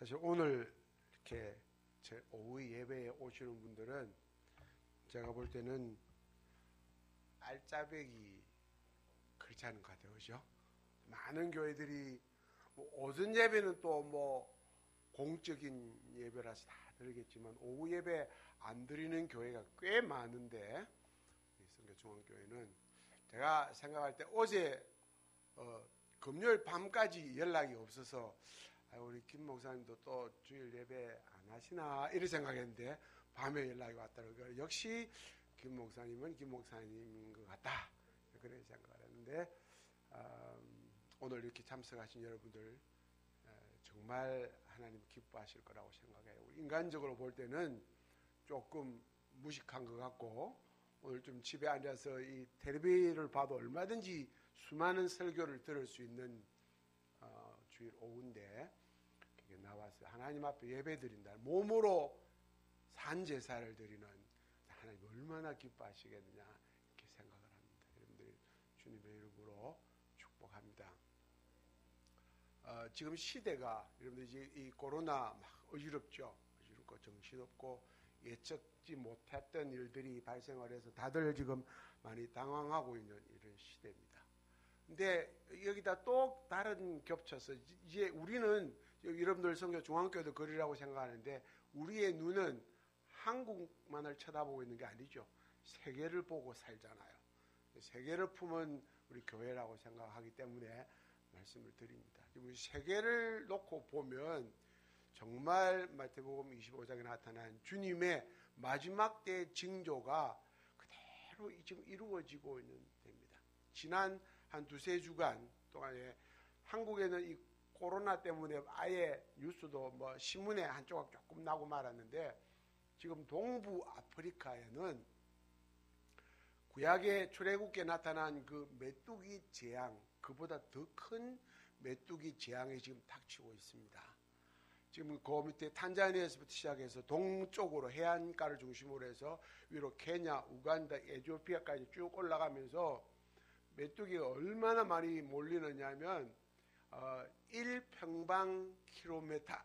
사실 오늘 이렇게 제 오후 예배에 오시는 분들은 제가 볼 때는 알짜배기 그렇지 않은 것 같아요. 그죠? 많은 교회들이 오전 예배는 또 뭐 공적인 예배라서 다 드리겠지만 오후 예배 안 드리는 교회가 꽤 많은데 성교중앙교회는 제가 생각할 때 어제 금요일 밤까지 연락이 없어서 우리 김 목사님도 또 주일 예배 안 하시나 이런 생각했는데 밤에 연락이 왔더라고요. 역시 김 목사님은 김 목사님인 것 같다 그런 생각을 했는데 오늘 이렇게 참석하신 여러분들 정말 하나님 기뻐하실 거라고 생각해요. 인간적으로 볼 때는 조금 무식한 것 같고 오늘 좀 집에 앉아서 이 텔레비를 봐도 얼마든지 수많은 설교를 들을 수 있는 주일 오후인데 나와서 하나님 앞에 예배 드린다. 몸으로 산 제사를 드리는 하나님 얼마나 기뻐하시겠느냐 이렇게 생각을 합니다. 여러분들 주님의 이름으로 축복합니다. 지금 시대가 여러분들 이제 이 코로나 막 어지럽죠. 어지럽고 정신없고 예측지 못했던 일들이 발생을 해서 다들 지금 많이 당황하고 있는 이런 시대입니다. 근데 여기다 또 다른 겹쳐서 이제 우리는 여러분들 성교 중앙교회도 그리라고 생각하는데 우리의 눈은 한국만을 쳐다보고 있는 게 아니죠. 세계를 보고 살잖아요. 세계를 품은 우리 교회라고 생각하기 때문에 말씀을 드립니다. 우리 세계를 놓고 보면 정말 마태복음 25장에 나타난 주님의 마지막 때의 징조가 그대로 지금 이루어지고 있는 때입니다. 지난 한 두세 주간 동안에 한국에는 이 코로나 때문에 아예 뉴스도 뭐 신문에 한 조각 조금 나고 말았는데 지금 동부 아프리카에는 구약의 출애굽기에 나타난 그 메뚜기 재앙 그보다 더 큰 메뚜기 재앙이 지금 닥치고 있습니다. 지금 그 밑에 탄자니아에서부터 시작해서 동쪽으로 해안가를 중심으로 해서 위로 케냐, 우간다, 에티오피아까지 쭉 올라가면서 메뚜기가 얼마나 많이 몰리느냐 하면 1평방킬로미터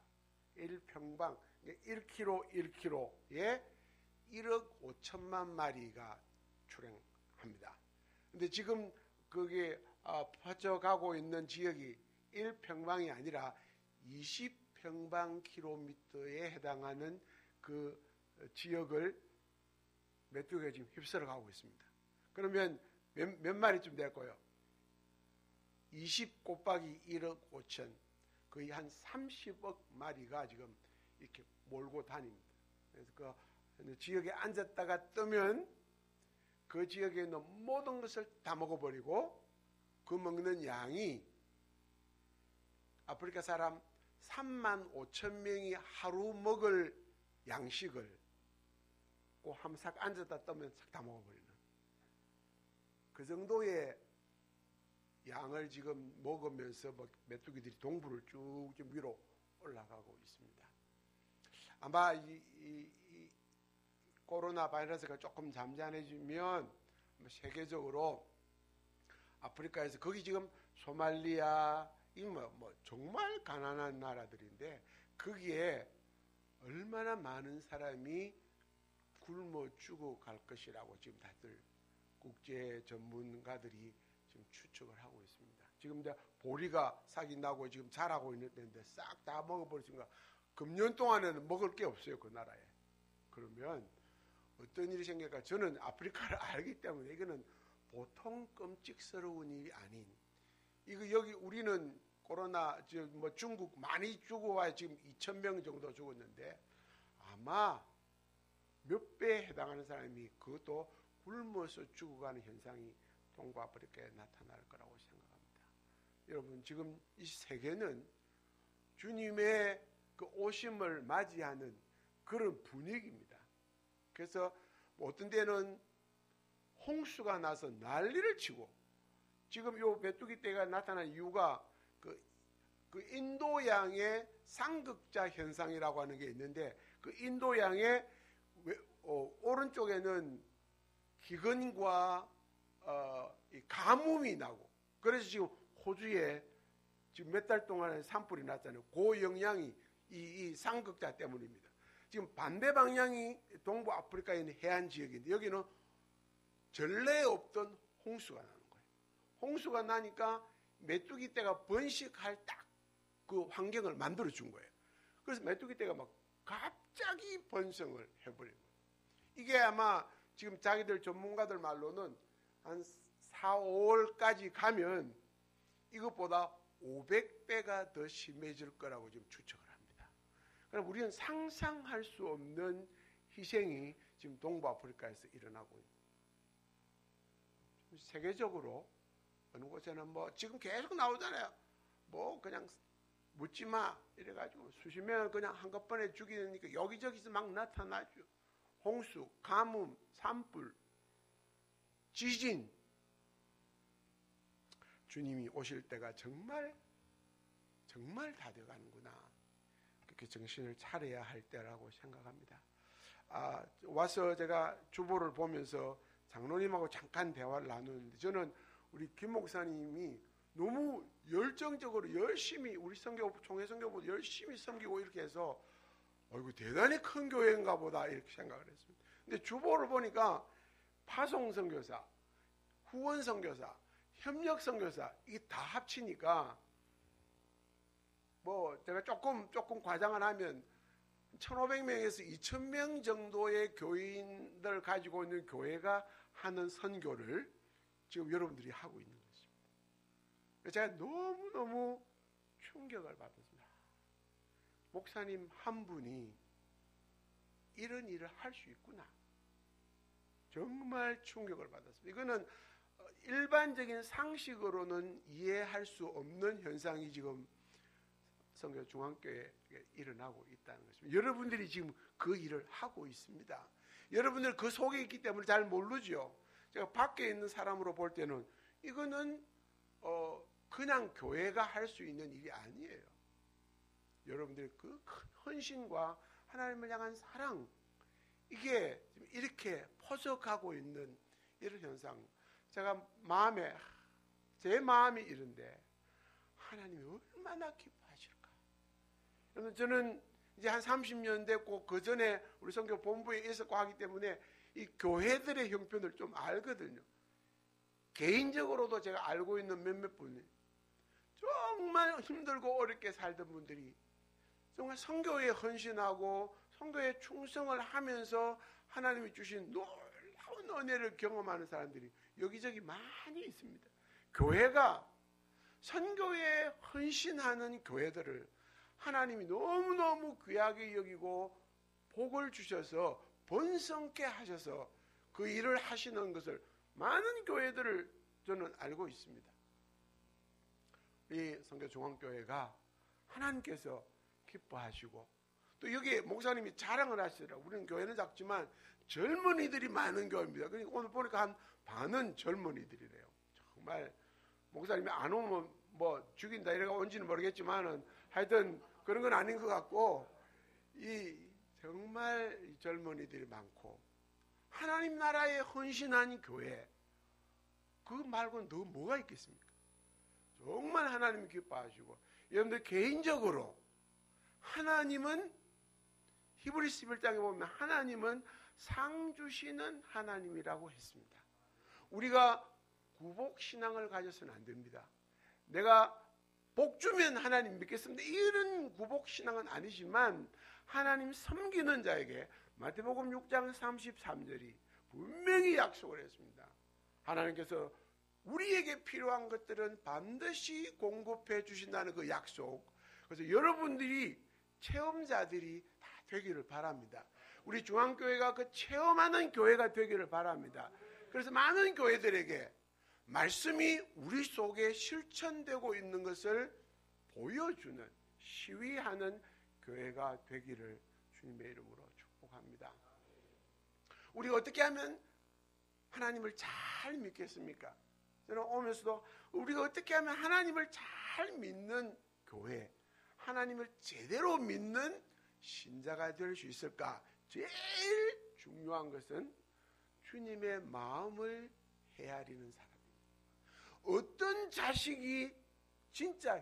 1평방 1km에 1억 5천만 마리가 출행합니다. 근데 지금 그게 퍼져가고 있는 지역이 1평방이 아니라 20평방킬로미터에 해당하는 그 지역을 메뚜기가 지금 휩쓸어 가고 있습니다. 그러면 몇 마리쯤 될 거예요? 20 곱하기 1억 5천 거의 한 30억 마리가 지금 이렇게 몰고 다닙니다. 그래서 그 지역에 앉았다가 뜨면 그 지역에 있는 모든 것을 다 먹어버리고 그 먹는 양이 아프리카 사람 3만 5천 명이 하루 먹을 양식을 꼭 한번 싹 앉았다 뜨면 싹 다 먹어버리는 그 정도의 양을 지금 먹으면서 메뚜기들이 동부를 쭉 위로 올라가고 있습니다. 아마 이 코로나 바이러스가 조금 잠잠해지면 세계적으로 아프리카에서 거기 지금 소말리아 뭐 정말 가난한 나라들인데 거기에 얼마나 많은 사람이 굶어 죽어 갈 것이라고 지금 다들 국제 전문가들이 지금 추측을 하고 있습니다. 지금 보리가 싹이 나고 지금 자라고 있는 데인데 싹 다 먹어버리니까 금년 동안에는 먹을 게 없어요. 그 나라에. 그러면 어떤 일이 생길까? 저는 아프리카를 알기 때문에 이거는 보통 끔찍스러운 일이 아닌 이거 여기 우리는 코로나 뭐 중국 많이 죽어와야 지금 2,000명 정도 죽었는데 아마 몇 배에 해당하는 사람이 그것도 굶어서 죽어가는 현상이 동부 아프리카에 나타날 거라고 생각합니다. 여러분 지금 이 세계는 주님의 그 오심을 맞이하는 그런 분위기입니다. 그래서 어떤 데는 홍수가 나서 난리를 치고 지금 요 메뚜기 떼가 나타난 이유가 그 인도양의 상극자 현상이라고 하는 게 있는데 그 인도양의 오른쪽에는 기근과 이 가뭄이 나고 그래서 지금 호주에 지금 몇 달 동안에 산불이 났잖아요. 고영향이 이 상극자 때문입니다. 지금 반대 방향이 동부 아프리카에 있는 해안 지역인데 여기는 전례 없던 홍수가 나는 거예요. 홍수가 나니까 메뚜기 떼가 번식할 딱 그 환경을 만들어 준 거예요. 그래서 메뚜기 떼가 막 갑자기 번성을 해버린 거예요. 이게 아마 지금 자기들 전문가들 말로는 한 4, 5월까지 가면 이것보다 500배가 더 심해질 거라고 지금 추측을 합니다. 그럼 우리는 상상할 수 없는 희생이 지금 동부 아프리카에서 일어나고 있습니다. 세계적으로 어느 곳에는 뭐 지금 계속 나오잖아요. 뭐 그냥 묻지 마 이래가지고 수십 명을 그냥 한꺼번에 죽이니까 여기저기서 막 나타나죠. 홍수, 가뭄, 산불, 지진. 주님이 오실 때가 정말 다 되어가는구나. 그렇게 정신을 차려야 할 때라고 생각합니다. 와서 제가 주보를 보면서 장로님하고 잠깐 대화를 나누는데 저는 우리 김 목사님이 너무 열정적으로 열심히 우리 총회 선교부 열심히 섬기고 이렇게 해서 이거 대단히 큰 교회인가 보다 이렇게 생각을 했습니다. 근데 주보를 보니까 파송 선교사, 후원 선교사, 협력 선교사 이게 다 합치니까 뭐 제가 조금 과장을 하면 1,500명에서 2,000명 정도의 교인들 가지고 있는 교회가 하는 선교를 지금 여러분들이 하고 있는 것입니다. 제가 너무너무 충격을 받았습니다. 목사님 한 분이 이런 일을 할 수 있구나. 정말 충격을 받았습니다. 이거는 일반적인 상식으로는 이해할 수 없는 현상이 지금 성교 중앙교회에 일어나고 있다는 것입니다. 여러분들이 지금 그 일을 하고 있습니다. 여러분들 그 속에 있기 때문에 잘 모르죠. 제가 밖에 있는 사람으로 볼 때는 이거는 그냥 교회가 할 수 있는 일이 아니에요. 여러분들의 그 큰 헌신과 하나님을 향한 사랑 이게 이렇게 퍼져가고 있는 이런 현상. 제가 제 마음이 이런데 하나님이 얼마나 기뻐하실까. 여러분 저는 이제 한 30년 됐고 그 전에 우리 선교 본부에 있었고 하기 때문에 이 교회들의 형편을 좀 알거든요. 개인적으로도 제가 알고 있는 몇몇 분이 정말 힘들고 어렵게 살던 분들이 정말 선교에 헌신하고 선교에 충성을 하면서 하나님이 주신 놀라운 은혜를 경험하는 사람들이 여기저기 많이 있습니다. 교회가 선교에 헌신하는 교회들을 하나님이 너무너무 귀하게 여기고 복을 주셔서 번성케 하셔서 그 일을 하시는 것을 많은 교회들을 저는 알고 있습니다. 이 선교중앙교회가 하나님께서 기뻐하시고 또 여기 목사님이 자랑을 하시더라고요. 우리는 교회는 작지만 젊은이들이 많은 교회입니다. 그러니까 오늘 보니까 한 반은 젊은이들이래요. 정말 목사님이 안 오면 뭐 죽인다 이래가 온지는 모르겠지만은 하여튼 그런 건 아닌 것 같고 이 정말 젊은이들이 많고 하나님 나라에 헌신한 교회 그 말고는 더 뭐가 있겠습니까? 정말 하나님이 기뻐하시고 여러분들 개인적으로 하나님은 히브리서 11장에 보면 하나님은 상 주시는 하나님이라고 했습니다. 우리가 구복신앙을 가져서는 안 됩니다. 내가 복 주면 하나님 믿겠습니다. 이런 구복신앙은 아니지만 하나님 섬기는 자에게 마태복음 6장 33절이 분명히 약속을 했습니다. 하나님께서 우리에게 필요한 것들은 반드시 공급해 주신다는 그 약속. 그래서 여러분들이 체험자들이 다 되기를 바랍니다. 우리 중앙교회가 그 체험하는 교회가 되기를 바랍니다. 그래서 많은 교회들에게 말씀이 우리 속에 실천되고 있는 것을 보여주는 시위하는 교회가 되기를 주님의 이름으로 축복합니다. 우리가 어떻게 하면 하나님을 잘 믿겠습니까? 저는 오면서도 우리가 어떻게 하면 하나님을 잘 믿는 교회, 하나님을 제대로 믿는 신자가 될 수 있을까? 제일 중요한 것은 주님의 마음을 헤아리는 사람입니다. 어떤 자식이 진짜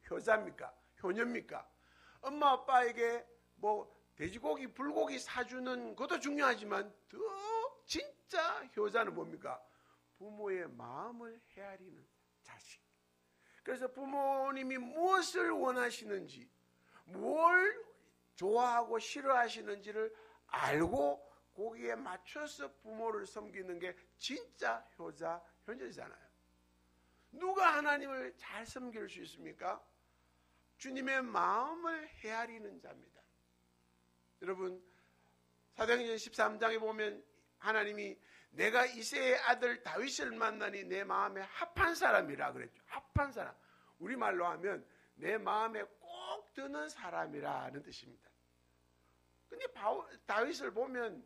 효자입니까? 효녀입니까? 엄마 아빠에게 뭐 돼지고기, 불고기 사주는 것도 중요하지만 더 진짜 효자는 뭡니까? 부모의 마음을 헤아리는 자식. 그래서 부모님이 무엇을 원하시는지, 뭘 좋아하고 싫어하시는지를 알고 거기에 맞춰서 부모를 섬기는 게 진짜 효자, 현재잖아요. 누가 하나님을 잘 섬길 수 있습니까? 주님의 마음을 헤아리는 자입니다. 여러분, 사도행전 13장에 보면 하나님이 내가 이새의 아들 다윗을 만나니 내 마음에 합한 사람이라 그랬죠. 합한 사람. 우리말로 하면 내 마음에 꼭 드는 사람이라는 뜻입니다. 근데 다윗을 보면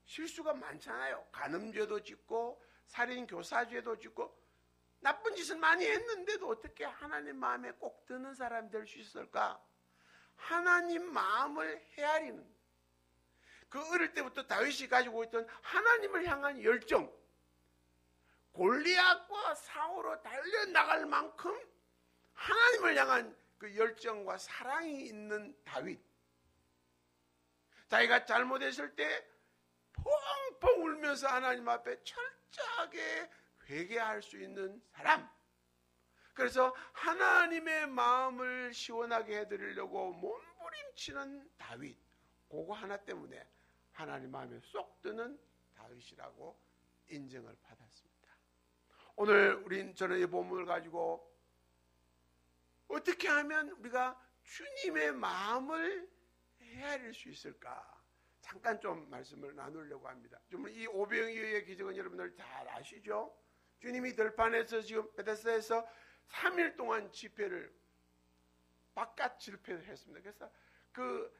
실수가 많잖아요. 간음죄도 짓고 살인 교사죄도 짓고 나쁜 짓을 많이 했는데도 어떻게 하나님 마음에 꼭 드는 사람이 될 수 있을까? 하나님 마음을 헤아리는, 그 어릴 때부터 다윗이 가지고 있던 하나님을 향한 열정, 골리앗과 싸우러 달려나갈 만큼 하나님을 향한 그 열정과 사랑이 있는 다윗. 자기가 잘못했을 때 펑펑 울면서 하나님 앞에 철저하게 회개할 수 있는 사람. 그래서 하나님의 마음을 시원하게 해드리려고 몸부림치는 다윗. 그거 하나 때문에 하나님 마음에 쏙 드는 다윗이라고 인정을 받았습니다. 오늘 저는 이 본문을 가지고 어떻게 하면 우리가 주님의 마음을 헤아릴 수 있을까? 잠깐 좀 말씀을 나누려고 합니다. 이 오병이어의 기적은 여러분들 잘 아시죠? 주님이 들판에서 지금 베데스다에서 3일 동안 집회를, 바깥 집회를 했습니다. 그래서 그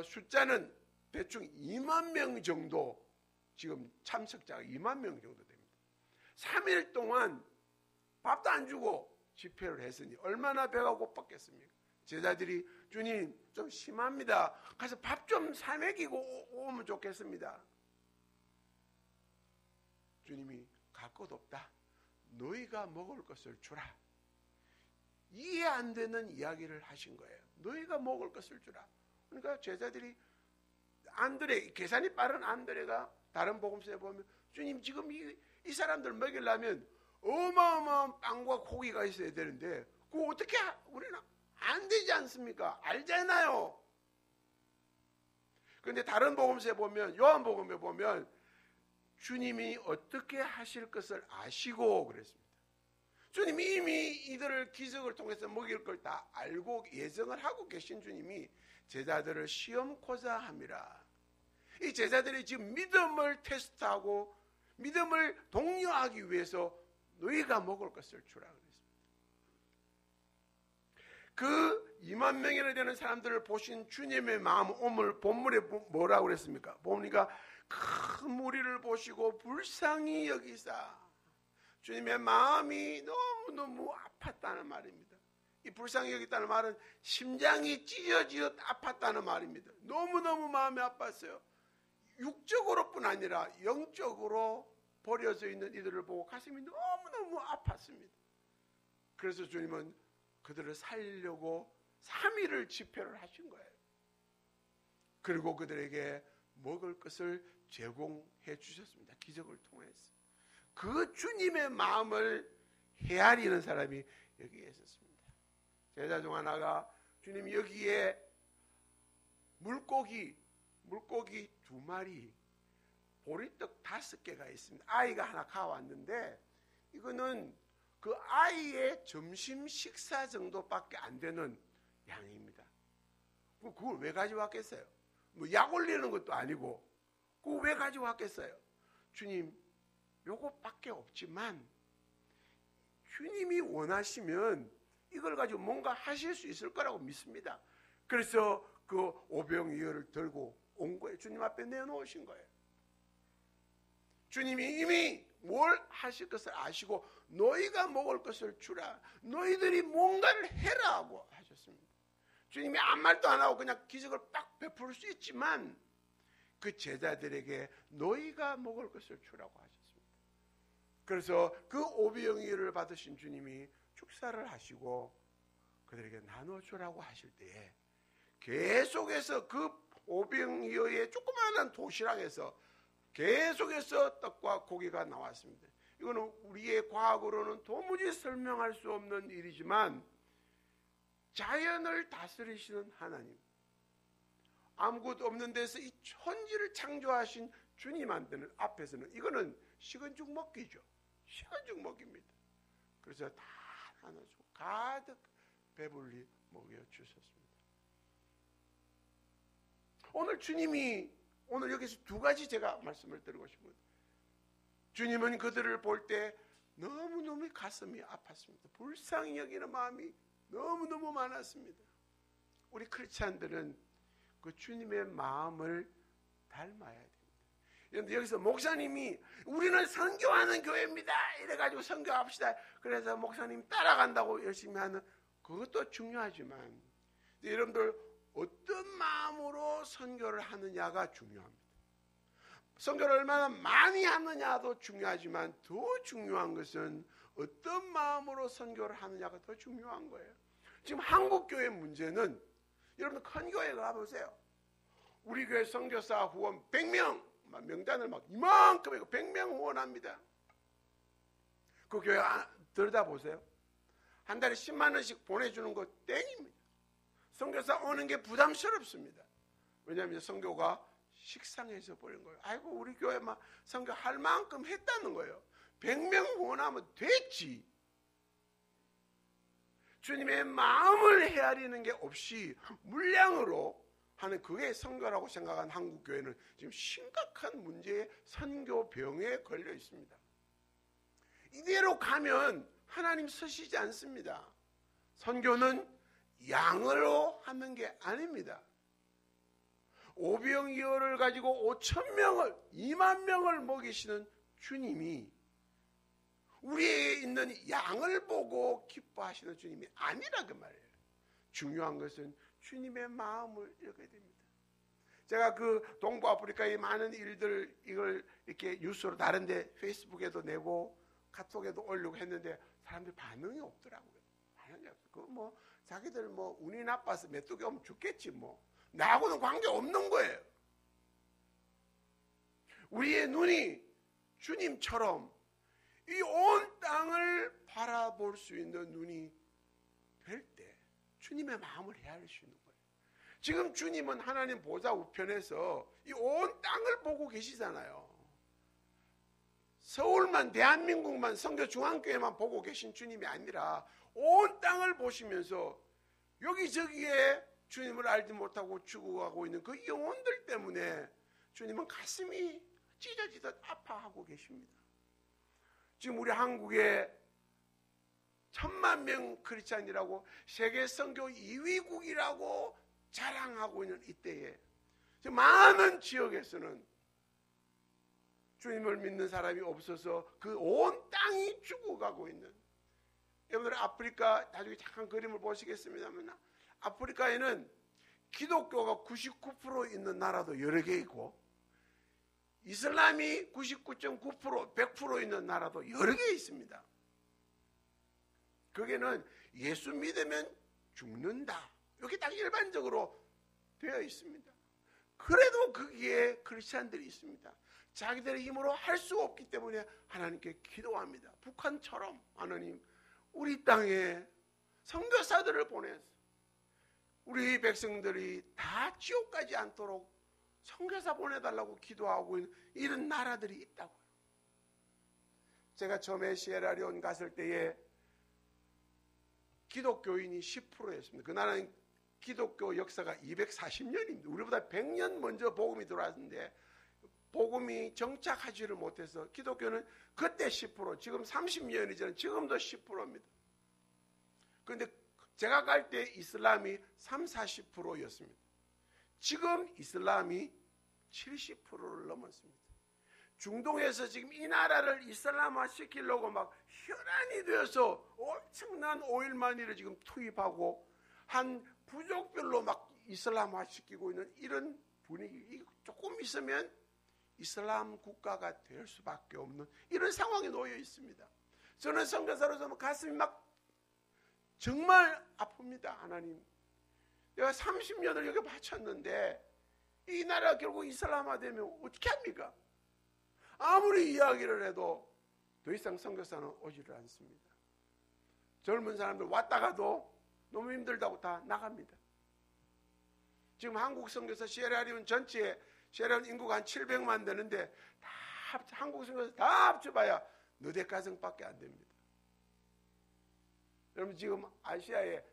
숫자는 대충 2만 명 정도, 지금 참석자가 2만 명 정도 됩니다. 3일 동안 밥도 안 주고 집회를 했으니 얼마나 배가 고팠겠습니까? 제자들이 주님 좀 심합니다. 가서 밥 좀 사 먹이고 오면 좋겠습니다. 주님이 갈 것 없다. 너희가 먹을 것을 주라. 이해 안 되는 이야기를 하신 거예요. 너희가 먹을 것을 주라. 그러니까 제자들이, 안드레, 계산이 빠른 안드레가 다른 복음서에 보면 주님 지금 이 사람들 먹이려면 어마어마한 빵과 고기가 있어야 되는데 그거 어떻게 우리는 안 되지 않습니까? 알잖아요. 그런데 다른 복음서에 보면, 요한복음에 보면 주님이 어떻게 하실 것을 아시고 그랬습니다. 주님이 이미 이들을 기적을 통해서 먹일 걸 다 알고 예정을 하고 계신 주님이 제자들을 시험코자 함이라. 이 제자들이 지금 믿음을 테스트하고 믿음을 독려하기 위해서 너희가 먹을 것을 주라 그랬습니다. 그 2만 명이나 되는 사람들을 보신 주님의 마음, 오늘 본문에 뭐라고 그랬습니까? 보니까 큰 무리를 보시고 불쌍히 여기사 주님의 마음이 너무너무 아팠다는 말입니다. 이 불쌍히 여겼다는 말은 심장이 찢어지듯 아팠다는 말입니다. 너무너무 마음이 아팠어요. 육적으로뿐 아니라 영적으로 버려져 있는 이들을 보고 가슴이 너무너무 아팠습니다. 그래서 주님은 그들을 살리려고 3일을 집회를 하신 거예요. 그리고 그들에게 먹을 것을 제공해 주셨습니다. 기적을 통해서. 그 주님의 마음을 헤아리는 사람이 여기에 있었습니다. 제자 중 하나가 주님 여기에 물고기 2마리, 보리떡 5개가 있습니다. 아이가 하나 가왔는데 이거는 그 아이의 점심 식사 정도밖에 안 되는 양입니다. 그걸 왜 가져왔겠어요? 뭐 약 올리는 것도 아니고 그걸 왜 가져왔겠어요? 주님, 요것밖에 없지만 주님이 원하시면 이걸 가지고 뭔가 하실 수 있을 거라고 믿습니다. 그래서 그 오병이어를 들고 온 거예요. 주님 앞에 내놓으신 거예요. 주님이 이미 뭘 하실 것을 아시고 너희가 먹을 것을 주라. 너희들이 뭔가를 해라 하고 하셨습니다. 주님이 아무 말도 안 하고 그냥 기적을 딱 베풀 수 있지만 그 제자들에게 너희가 먹을 것을 주라고 하셨습니다. 그래서 그 오병이어를 받으신 주님이 축사를 하시고 그들에게 나눠주라고 하실 때에 계속해서 그 오병이어의 조그마한 도시락에서 계속해서 떡과 고기가 나왔습니다. 이거는 우리의 과학으로는 도무지 설명할 수 없는 일이지만 자연을 다스리시는 하나님, 아무것도 없는 데서 이 천지를 창조하신 주님한테는 앞에서는 이거는 식은 죽 먹기죠. 식은 죽 먹입니다. 그래서 다 나눠주고 가득 배불리 먹여주셨습니다. 오늘 주님이 오늘 여기서 두 가지 제가 말씀을 드리고 싶습니다. 주님은 그들을 볼 때 너무너무 가슴이 아팠습니다. 불쌍히 여기는 마음이 너무너무 많았습니다. 우리 크리스찬들은 그 주님의 마음을 닮아야 됩니다. 그런데 여기서 목사님이 우리는 선교하는 교회입니다 이래가지고 선교합시다, 그래서 목사님 따라간다고 열심히 하는 그것도 중요하지만 여러분들 어떤 마음으로 선교를 하느냐가 중요합니다. 선교를 얼마나 많이 하느냐도 중요하지만 더 중요한 것은 어떤 마음으로 선교를 하느냐가 더 중요한 거예요. 지금 한국교회 문제는 여러분 큰 교회 가보세요. 우리 교회 선교사 후원 100명 명단을 막 이만큼 100명 후원합니다. 그 교회 들여다보세요. 한 달에 10만 원씩 보내주는 거 땡입니다. 선교사 오는 게 부담스럽습니다. 왜냐하면 선교가 식상해서 버린 거예요. 아이고 우리 교회 막 선교할 만큼 했다는 거예요. 100명 후원하면 됐지. 주님의 마음을 헤아리는 게 없이 물량으로 하는 그게 선교라고 생각한 한국교회는 지금 심각한 문제의 선교병에 걸려 있습니다. 이대로 가면 하나님 쓰시지 않습니다. 선교는 양으로 하는 게 아닙니다. 오병이어를 가지고 5,000명을 2만 명을 먹이시는 주님이 우리에게 있는 양을 보고 기뻐하시는 주님이 아니라 그 말이에요. 중요한 것은 주님의 마음을 읽어야 됩니다. 제가 그 동부 아프리카의 많은 일들 이걸 이렇게 뉴스로 다른데 페이스북에도 내고 카톡에도 올리고 했는데 사람들 반응이 없더라고요. 반응이 없어. 그 뭐 자기들 뭐 운이 나빠서 메뚜기 오면 죽겠지 뭐. 나하고는 관계 없는 거예요. 우리의 눈이 주님처럼 이 온 땅을 바라볼 수 있는 눈이 될 때 주님의 마음을 헤아릴 수 있는 거예요. 지금 주님은 하나님 보좌 우편에서 이 온 땅을 보고 계시잖아요. 서울만 대한민국만 선교중앙교회만 보고 계신 주님이 아니라 온 땅을 보시면서 여기저기에 주님을 알지 못하고 죽어가고 있는 그 영혼들 때문에 주님은 가슴이 찢어지듯 아파하고 계십니다. 지금 우리 한국에 1,000만 명 크리스찬이라고 세계 선교 2위국이라고 자랑하고 있는 이때에 많은 지역에서는 주님을 믿는 사람이 없어서 그 온 땅이 죽어가고 있는, 여러분들 아프리카 나중에 잠깐 그림을 보시겠습니다만 아프리카에는 기독교가 99% 있는 나라도 여러 개 있고 이슬람이 99.9% 100% 있는 나라도 여러 개 있습니다. 거기는 예수 믿으면 죽는다 이렇게 딱 일반적으로 되어 있습니다. 그래도 거기에 크리스찬들이 있습니다. 자기들의 힘으로 할 수 없기 때문에 하나님께 기도합니다. 북한처럼 하나님 우리 땅에 선교사들을 보내서 우리 백성들이 다 지옥 가지 않도록 선교사 보내달라고 기도하고 있는 이런 나라들이 있다고요. 제가 처음에 시에라리온 갔을 때에 기독교인이 10%였습니다. 그 나라는 기독교 역사가 240년입니다. 우리보다 100년 먼저 복음이 들어왔는데 복음이 정착하지를 못해서 기독교는 그때 10%, 지금 30년이 지난 지금도 10%입니다. 그런데 제가 갈 때 이슬람이 30-40%였습니다. 지금 이슬람이 70%를 넘었습니다. 중동에서 지금 이 나라를 이슬람화 시키려고 막 혈안이 되어서 엄청난 오일마니를 지금 투입하고 한 부족별로 막 이슬람화 시키고 있는 이런 분위기, 조금 있으면 이슬람 국가가 될 수밖에 없는 이런 상황에 놓여 있습니다. 저는 선교사로서 가슴이 막 정말 아픕니다. 하나님, 내가 30년을 여기 바쳤는데 이 나라가 결국 이슬람화 되면 어떻게 합니까? 아무리 이야기를 해도 더 이상 선교사는 오지를 않습니다. 젊은 사람들 왔다가도 너무 힘들다고 다 나갑니다. 지금 한국 선교사 시에라리온 전체에 시에라리온 인구가 한 700만 되는데 한국 선교사 다 합쳐봐야 너댓 가정밖에 안 됩니다. 여러분 지금 아시아에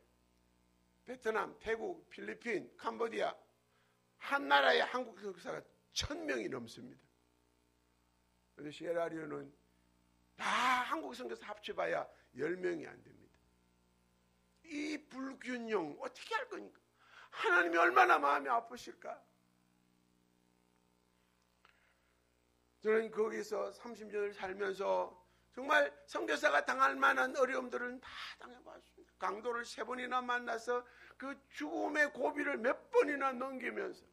베트남, 태국, 필리핀, 캄보디아 한 나라에 한국 선교사가 1000명이 넘습니다. 그런데 시에라리온은 다 한국 선교사 합쳐봐야 10명이 안 됩니다. 이 불균형 어떻게 할 겁니까? 하나님이 얼마나 마음이 아프실까? 저는 거기서 30년을 살면서 정말 선교사가 당할 만한 어려움들은 다 당해봤습니다. 강도를 3번이나 만나서 그 죽음의 고비를 몇 번이나 넘기면서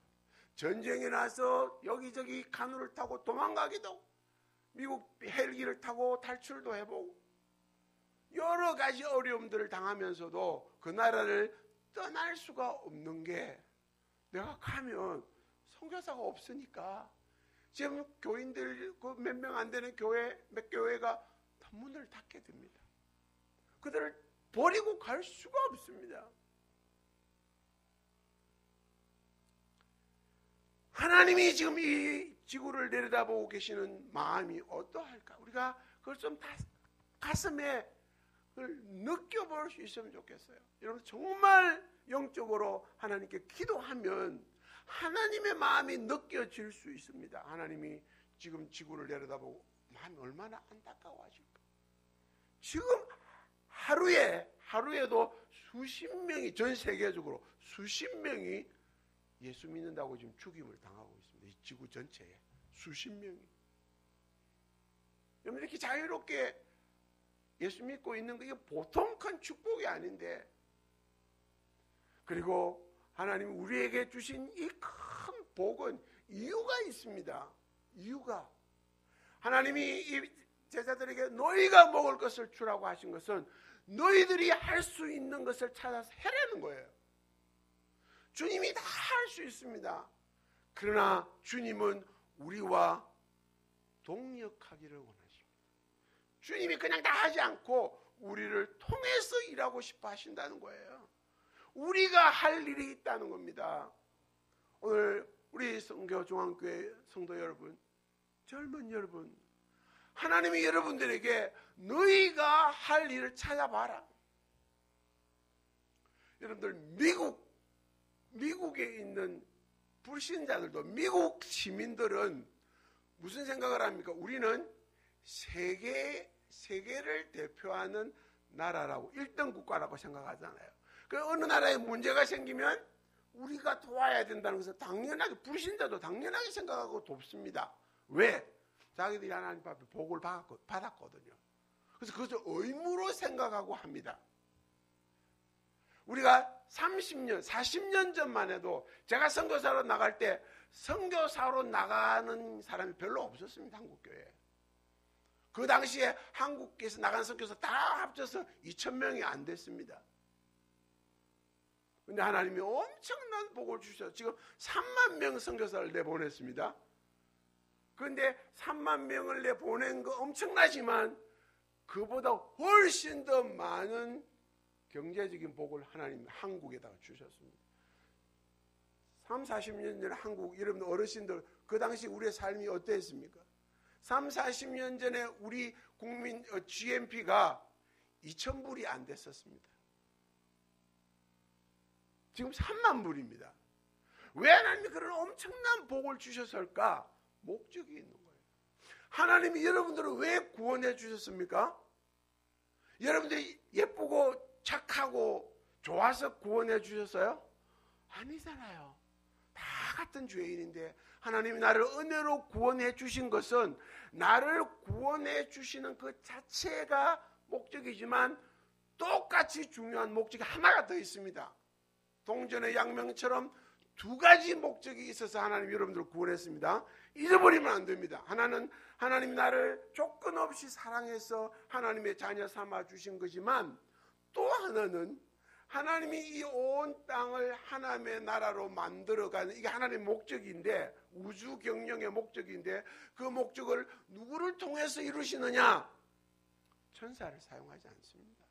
전쟁이 나서 여기저기 간호를 타고 도망가기도 하고 미국 헬기를 타고 탈출도 해보고 여러 가지 어려움들을 당하면서도 그 나라를 떠날 수가 없는 게 내가 가면 선교사가 없으니까 지금 교인들 몇 명 안 되는 교회 몇 교회가 다 문을 닫게 됩니다. 그들을 버리고 갈 수가 없습니다. 하나님이 지금 이 지구를 내려다보고 계시는 마음이 어떠할까? 우리가 그걸 좀 가슴에 그걸 느껴볼 수 있으면 좋겠어요. 여러분 정말 영적으로 하나님께 기도하면 하나님의 마음이 느껴질 수 있습니다. 하나님이 지금 지구를 내려다보고 마음이 얼마나 안타까워하실까? 지금 하루에도 수십 명이 전 세계적으로 수십 명이 예수 믿는다고 지금 죽임을 당하고 있습니다. 이 지구 전체에 수십 명이. 여러분 이렇게 자유롭게 예수 믿고 있는 거 이게 보통 큰 축복이 아닌데, 그리고 하나님이 우리에게 주신 이 큰 복은 이유가 있습니다. 이유가 하나님이 이 제자들에게 너희가 먹을 것을 주라고 하신 것은 너희들이 할 수 있는 것을 찾아서 해라는 거예요. 주님이 다 할 수 있습니다. 그러나 주님은 우리와 동역하기를 원하십니다. 주님이 그냥 다 하지 않고 우리를 통해서 일하고 싶어 하신다는 거예요. 우리가 할 일이 있다는 겁니다. 오늘 우리 성교중앙교회 성도 여러분, 젊은 여러분, 하나님이 여러분들에게 너희가 할 일을 찾아봐라. 여러분들 미국에 있는 불신자들도, 미국 시민들은 무슨 생각을 합니까? 우리는 세계를 대표하는 나라라고, 1등 국가라고 생각하잖아요. 그 어느 나라에 문제가 생기면 우리가 도와야 된다는 것을 당연하게, 불신자도 당연하게 생각하고 돕습니다. 왜? 자기들이 하나님 앞에 복을 받았거든요. 그래서 그것을 의무로 생각하고 합니다. 우리가 30년, 40년 전만 해도 제가 선교사로 나갈 때 선교사로 나가는 사람이 별로 없었습니다. 한국교회에. 그 당시에 한국에서 나간 선교사 다 합쳐서 2,000명이 안 됐습니다. 근데 하나님이 엄청난 복을 주셔서 지금 3만 명 선교사를 내보냈습니다. 그런데 3만 명을 내보낸 거 엄청나지만 그보다 훨씬 더 많은 경제적인 복을 하나님 한국에다가 주셨습니다. 3, 40년 전에 한국, 여러분 어르신들 그 당시 우리의 삶이 어땠습니까? 3, 40년 전에 우리 국민 GNP가 2,000불이 안 됐었습니다. 지금 3만 불입니다. 왜 하나님이 그런 엄청난 복을 주셨을까? 목적이 있는 거예요. 하나님이 여러분들을 왜 구원해 주셨습니까? 여러분들이 예쁘고 착하고 좋아서 구원해 주셨어요? 아니잖아요. 다 같은 죄인인데 하나님이 나를 은혜로 구원해 주신 것은 나를 구원해 주시는 그 자체가 목적이지만 똑같이 중요한 목적이 하나가 더 있습니다. 동전의 양면처럼 두 가지 목적이 있어서 하나님이 여러분들을 구원했습니다. 잊어버리면 안 됩니다. 하나는 하나님이 나를 조건 없이 사랑해서 하나님의 자녀 삼아 주신 거지만, 또 하나는 하나님이 이 온 땅을 하나님의 나라로 만들어가는 이게 하나님의 목적인데, 우주 경영의 목적인데, 그 목적을 누구를 통해서 이루시느냐? 천사를 사용하지 않습니다.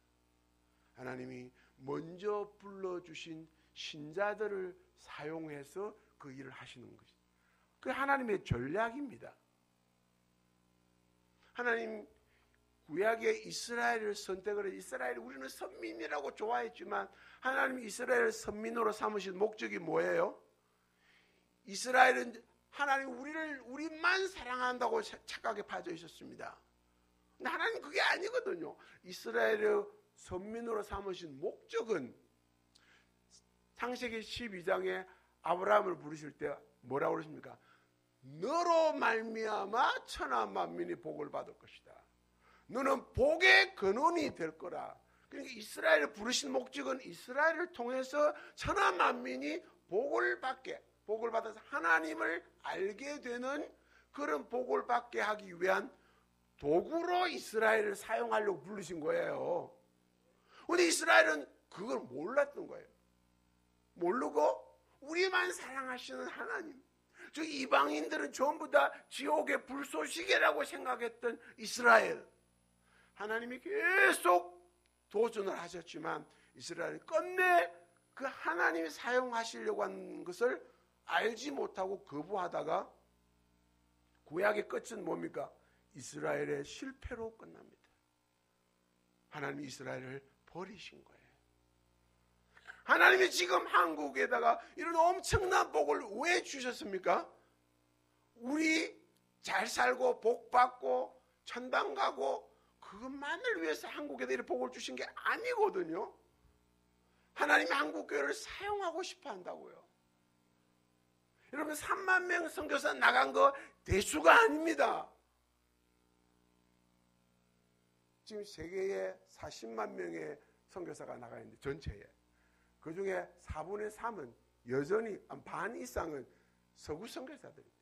하나님이 먼저 불러주신 신자들을 사용해서 그 일을 하시는 것이죠. 그게 하나님의 전략입니다. 하나님 구약의 이스라엘을 선택을 해서, 이스라엘 우리는 선민이라고 좋아했지만 하나님이 이스라엘을 선민으로 삼으신 목적이 뭐예요? 이스라엘은 하나님 우리만 사랑한다고 착각에 빠져 있었습니다. 근데 하나님 그게 아니거든요. 이스라엘을 선민으로 삼으신 목적은 창세기 12장에 아브라함을 부르실 때 뭐라고 그러십니까? 너로 말미암아 천하 만민이 복을 받을 것이다. 너는 복의 근원이 될 거라. 그러니까 이스라엘을 부르신 목적은 이스라엘을 통해서 천하 만민이 복을 받아서 하나님을 알게 되는 그런 복을 받게 하기 위한 도구로 이스라엘을 사용하려고 부르신 거예요. 그런데 이스라엘은 그걸 몰랐던 거예요. 모르고 우리만 사랑하시는 하나님, 즉 이방인들은 전부 다 지옥의 불쏘시개라고 생각했던 이스라엘, 하나님이 계속 도전을 하셨지만 이스라엘은 끝내 그 하나님이 사용하시려고 하는 것을 알지 못하고 거부하다가 구약의 끝은 뭡니까? 이스라엘의 실패로 끝납니다. 하나님이 이스라엘을 버리신 거예요. 하나님이 지금 한국에다가 이런 엄청난 복을 왜 주셨습니까? 우리 잘 살고 복 받고 천당 가고 그것만을 위해서 한국에다 이런 복을 주신 게 아니거든요. 하나님이 한국교회를 사용하고 싶어 한다고요. 여러분 3만 명 선교사 나간 거 대수가 아닙니다. 지금 세계에 40만 명의 선교사가 나가 있는데 전체에 그 중에 4분의 3은 여전히 반 이상은 서구 선교사들입니다.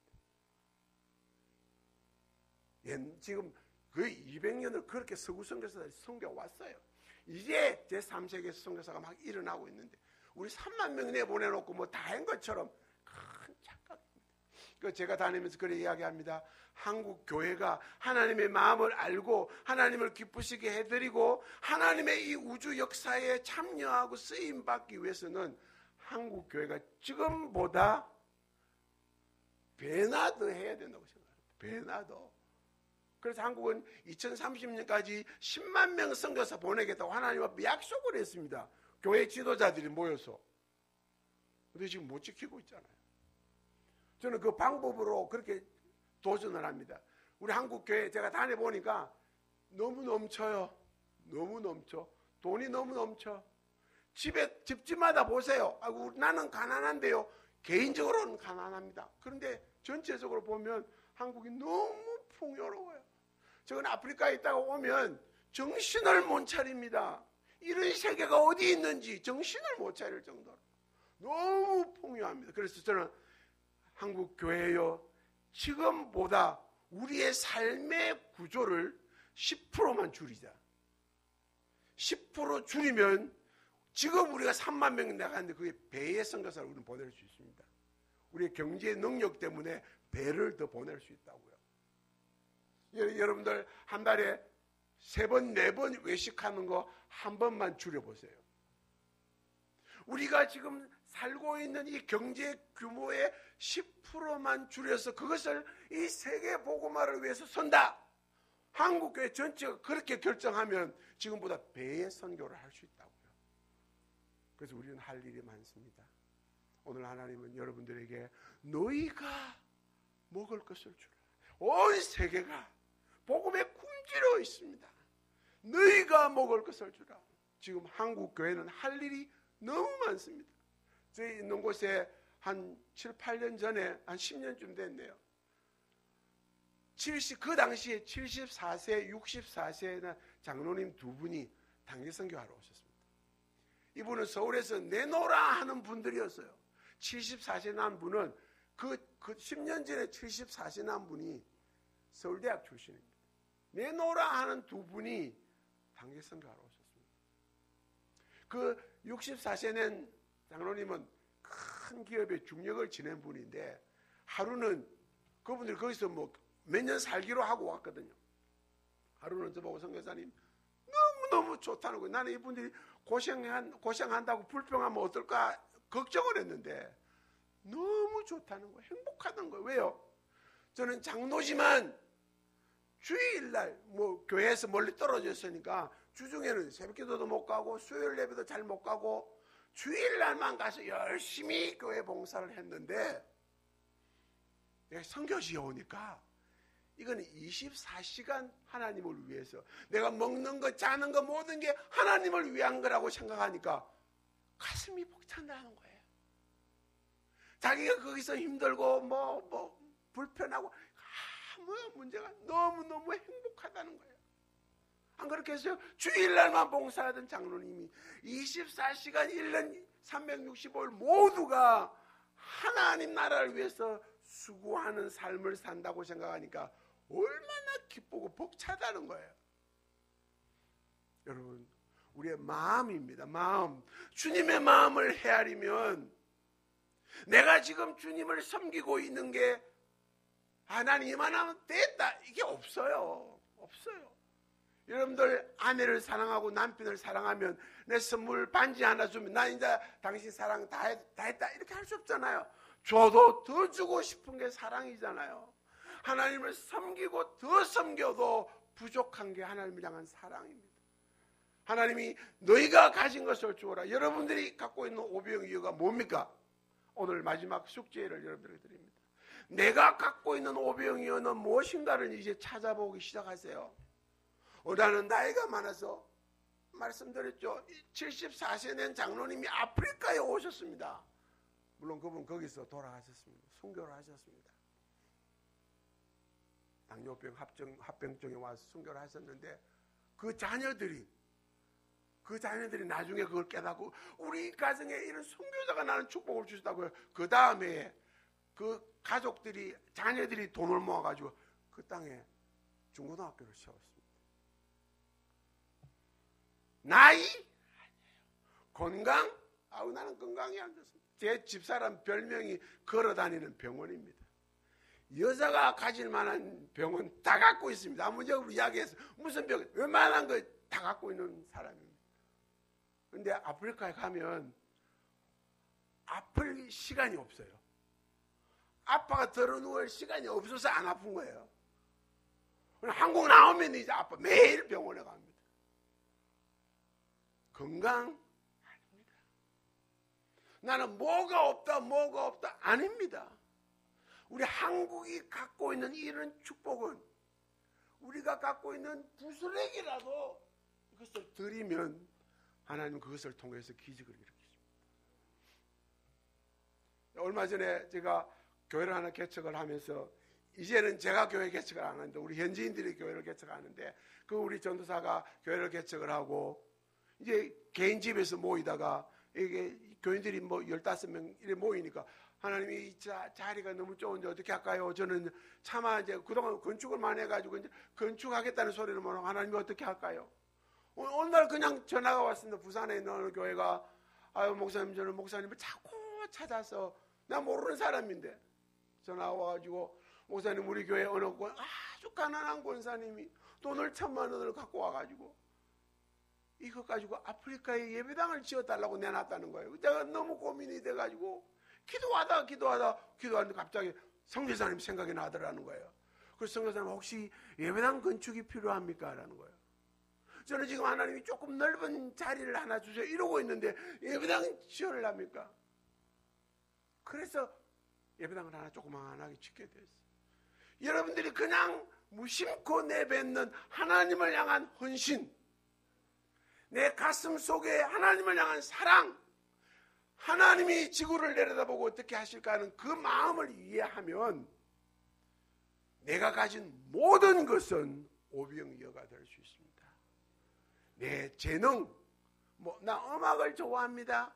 지금 거의 200년을 그렇게 서구 선교사들이 선교왔어요. 이제 제3세계 선교사가 막 일어나고 있는데 우리 3만 명 내보내놓고 뭐 다 한 것처럼 큰 착각입니다. 제가 다니면서 그렇게 이야기합니다. 한국 교회가 하나님의 마음을 알고 하나님을 기쁘시게 해드리고 하나님의 이 우주 역사에 참여하고 쓰임받기 위해서는 한국 교회가 지금보다 배나 더 해야 된다고 생각합니다. 배나 더. 그래서 한국은 2030년까지 10만 명 선교사 보내겠다고 하나님 앞에 약속을 했습니다. 교회 지도자들이 모여서. 근데 지금 못 지키고 있잖아요. 저는 그 방법으로 그렇게 도전을 합니다. 우리 한국교회 제가 다녀보니까 너무 넘쳐요. 너무 넘쳐. 돈이 너무 넘쳐. 집집마다 보세요. 아이고, 나는 가난한데요. 개인적으로는 가난합니다. 그런데 전체적으로 보면 한국이 너무 풍요로워요. 저는 아프리카에 있다가 오면 정신을 못 차립니다. 이런 세계가 어디 있는지 정신을 못 차릴 정도로 너무 풍요합니다. 그래서 저는 한국 교회요, 지금보다 우리의 삶의 구조를 10%만 줄이자. 10% 줄이면 지금 우리가 3만 명 나가는데 그게 배의 선교사를 우리는 보낼 수 있습니다. 우리의 경제 능력 때문에 배를 더 보낼 수 있다고요. 여러분들 한 달에 3번, 4번 외식하는 거 한 번만 줄여보세요. 우리가 지금 살고 있는 이 경제 규모의 10%만 줄여서 그것을 이 세계 복음화를 위해서 선다. 한국교회 전체가 그렇게 결정하면 지금보다 배의 선교를 할 수 있다고요. 그래서 우리는 할 일이 많습니다. 오늘 하나님은 여러분들에게 너희가 먹을 것을 주라. 온 세계가 복음에 굶주려 있습니다. 너희가 먹을 것을 주라. 지금 한국교회는 할 일이 너무 많습니다. 저희 있는 곳에 한 7, 8년 전에 한 10년쯤 됐네요. 그 당시에 74세, 64세나 장로님 2분이 단기 선교하러 오셨습니다. 이분은 서울에서 내노라 하는 분들이었어요. 74세 난 분은 그 10년 전에 74세 난 분이 서울대학 출신입니다. 내노라 하는 2분이 단기 선교하러 오셨습니다. 그 64세는 장로님은 큰 기업의 중역을 지낸 분인데 하루는 그분들이 거기서 뭐 몇 년 살기로 하고 왔거든요. 하루는 저보고 선교사님 너무너무 좋다는 거예요. 나는 이분들이 고생한다고 불평하면 어떨까 걱정을 했는데 너무 좋다는 거예요. 행복하다는 거예요. 왜요? 저는 장로지만 주일날 뭐 교회에서 멀리 떨어져 있으니까 주중에는 새벽기도도 못 가고 수요일 예배도 잘 못 가고 주일날만 가서 열심히 교회 봉사를 했는데 내가 선교지에 오니까 이건 24시간 하나님을 위해서 내가 먹는 거 자는 거 모든 게 하나님을 위한 거라고 생각하니까 가슴이 벅찬다는 거예요. 자기가 거기서 힘들고 뭐 불편하고 아무 문제가 너무너무 행복하다는 거예요. 안 그렇게 해서요? 주일날만 봉사하던 장로님이 24시간 1년 365일 모두가 하나님 나라를 위해서 수고하는 삶을 산다고 생각하니까 얼마나 기쁘고 벅차다는 거예요. 여러분, 우리의 마음입니다. 마음. 주님의 마음을 헤아리면 내가 지금 주님을 섬기고 있는 게 난 이만하면 됐다. 이게 없어요. 없어요. 여러분들 아내를 사랑하고 남편을 사랑하면 내 선물 반지 하나 주면 나 이제 당신 사랑 다 했다. 이렇게 할 수 없잖아요. 줘도 더 주고 싶은 게 사랑이잖아요. 하나님을 섬기고 더 섬겨도 부족한 게 하나님을 향한 사랑입니다. 하나님이 너희가 가진 것을 주어라. 여러분들이 갖고 있는 오병 이어가 뭡니까? 오늘 마지막 숙제를 여러분들에게 드립니다. 내가 갖고 있는 오병 이어는 무엇인가를 이제 찾아보기 시작하세요. 나는 나이가 많아서 말씀드렸죠. 74세 된 장로님이 아프리카에 오셨습니다. 물론 그분 거기서 돌아가셨습니다. 순교를 하셨습니다. 당뇨병 합병증에 와서 순교를 하셨는데 그 자녀들이 나중에 그걸 깨닫고 우리 가정에 이런 순교자가 나는 축복을 주셨다고요. 그 다음에 그 가족들이 자녀들이 돈을 모아가지고 그 땅에 중고등학교를 세웠습니다. 나이? 건강? 나는 건강이 안 좋습니다. 제 집사람 별명이 걸어다니는 병원입니다. 여자가 가질 만한 병은 다 갖고 있습니다. 아무 문제로 이야기해서 무슨 병, 웬만한 거 다 갖고 있는 사람입니다. 그런데 아프리카에 가면 아플 시간이 없어요. 아빠가 들어누울 시간이 없어서 안 아픈 거예요. 한국 나오면 이제 아빠 매일 병원에 갑니다. 건강? 아닙니다. 나는 뭐가 없다 아닙니다. 우리 한국이 갖고 있는 이런 축복은 우리가 갖고 있는 부스레기라도 그것을 드리면 하나님은 그것을 통해서 기적을 일으키십니다. 얼마 전에 제가 교회를 하나 개척을 하면서 이제는 제가 교회 개척을 안 하는데 우리 현지인들이 교회를 개척하는데 그 우리 전도사가 교회를 개척을 하고 이제 개인 집에서 모이다가 이게 교인들이 뭐 15명 이렇게 모이니까 하나님이 이 자리가 너무 좋은데 어떻게 할까요? 저는 차마 이제 그동안 건축을 많이 해가지고 이제 건축하겠다는 소리를 모르고 하나님이 어떻게 할까요? 어느 날 그냥 전화가 왔습니다. 부산에 있는 어느 교회가 목사님 저는 목사님을 자꾸 찾아서 나 모르는 사람인데 전화가 와가지고 목사님 우리 교회 어느 아주 가난한 권사님이 돈을 1,000만 원을 갖고 와가지고 이거 가지고 아프리카에 예배당을 지어달라고 내놨다는 거예요. 제가 너무 고민이 돼가지고 기도하는데 갑자기 성교사님 생각이 나더라는 거예요. 그래서 성교사님 혹시 예배당 건축이 필요합니까? 라는 거예요. 저는 지금 하나님이 조금 넓은 자리를 하나 주세요 이러고 있는데 예배당 지으랍니까? 그래서 예배당을 하나 조그만하게 짓게 됐어요. 여러분들이 그냥 무심코 내뱉는 하나님을 향한 헌신, 내 가슴 속에 하나님을 향한 사랑, 하나님이 지구를 내려다보고 어떻게 하실까 하는 그 마음을 이해하면 내가 가진 모든 것은 오병이어가 될 수 있습니다. 내 재능, 나 음악을 좋아합니다.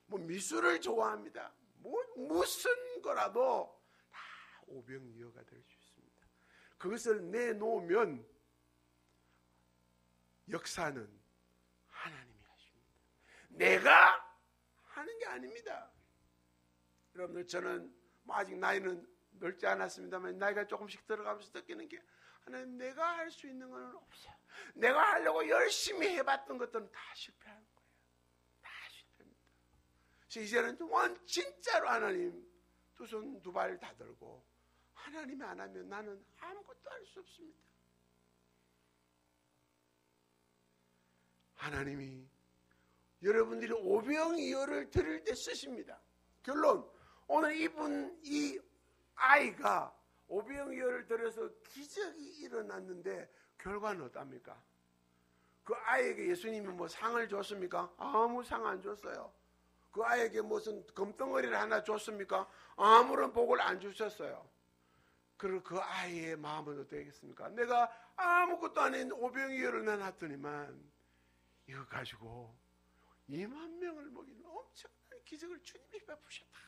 미술을 좋아합니다. 무슨 거라도 다 오병이어가 될 수 있습니다. 그것을 내놓으면 역사는 하나님이 하십니다. 내가 하는 게 아닙니다. 여러분들, 저는 뭐 아직 나이는 넓지 않았습니다만 나이가 조금씩 들어가면서 느끼는 게, 하나님, 내가 할 수 있는 건 없어요. 내가 하려고 열심히 해봤던 것들은 다 실패하는 거예요. 다 실패입니다. 그래서 이제는 진짜로 하나님 두 손 두 발 다 들고, 하나님이 안 하면 나는 아무것도 할 수 없습니다. 하나님이 여러분들이 오병이어를 드릴 때 쓰십니다. 결론, 오늘 이 아이가 오병이어를 드려서 기적이 일어났는데 결과는 어떻습니까? 그 아이에게 예수님이 뭐 상을 줬습니까? 아무 상 안 줬어요. 그 아이에게 무슨 금덩어리를 하나 줬습니까? 아무런 복을 안 주셨어요. 그리고 그 아이의 마음은 어떻겠습니까? 내가 아무것도 아닌 오병이어를 내놨더니만 이거 가지고 2만 명을 먹이는 엄청난 기적을 주님이 베푸셨다.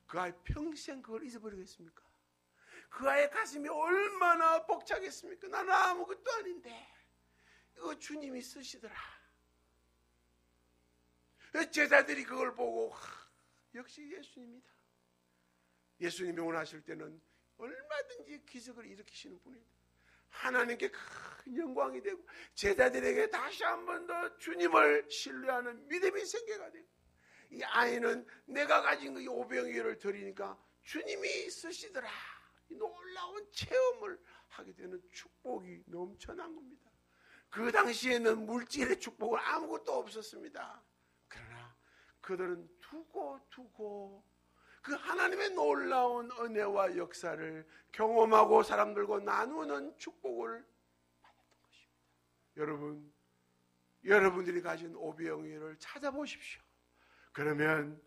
그 아이 평생 그걸 잊어버리겠습니까? 그 아이의 가슴이 얼마나 벅차겠습니까? 나는 아무것도 아닌데 이거 주님이 쓰시더라. 제자들이 그걸 보고 역시 예수님이다. 예수님이 원하실 때는 얼마든지 기적을 일으키시는 분이다. 하나님께 큰 영광이 되고 제자들에게 다시 한 번 더 주님을 신뢰하는 믿음이 생겨가 되고, 이 아이는 내가 가진 이 오병이어를 드리니까 주님이 쓰시더라. 이 놀라운 체험을 하게 되는 축복이 넘쳐난 겁니다. 그 당시에는 물질의 축복은 아무것도 없었습니다. 그러나 그들은 두고 그 하나님의 놀라운 은혜와 역사를 경험하고 사람들과 나누는 축복을 받았던 것입니다. 여러분들이 가진 오병이어를 찾아보십시오. 그러면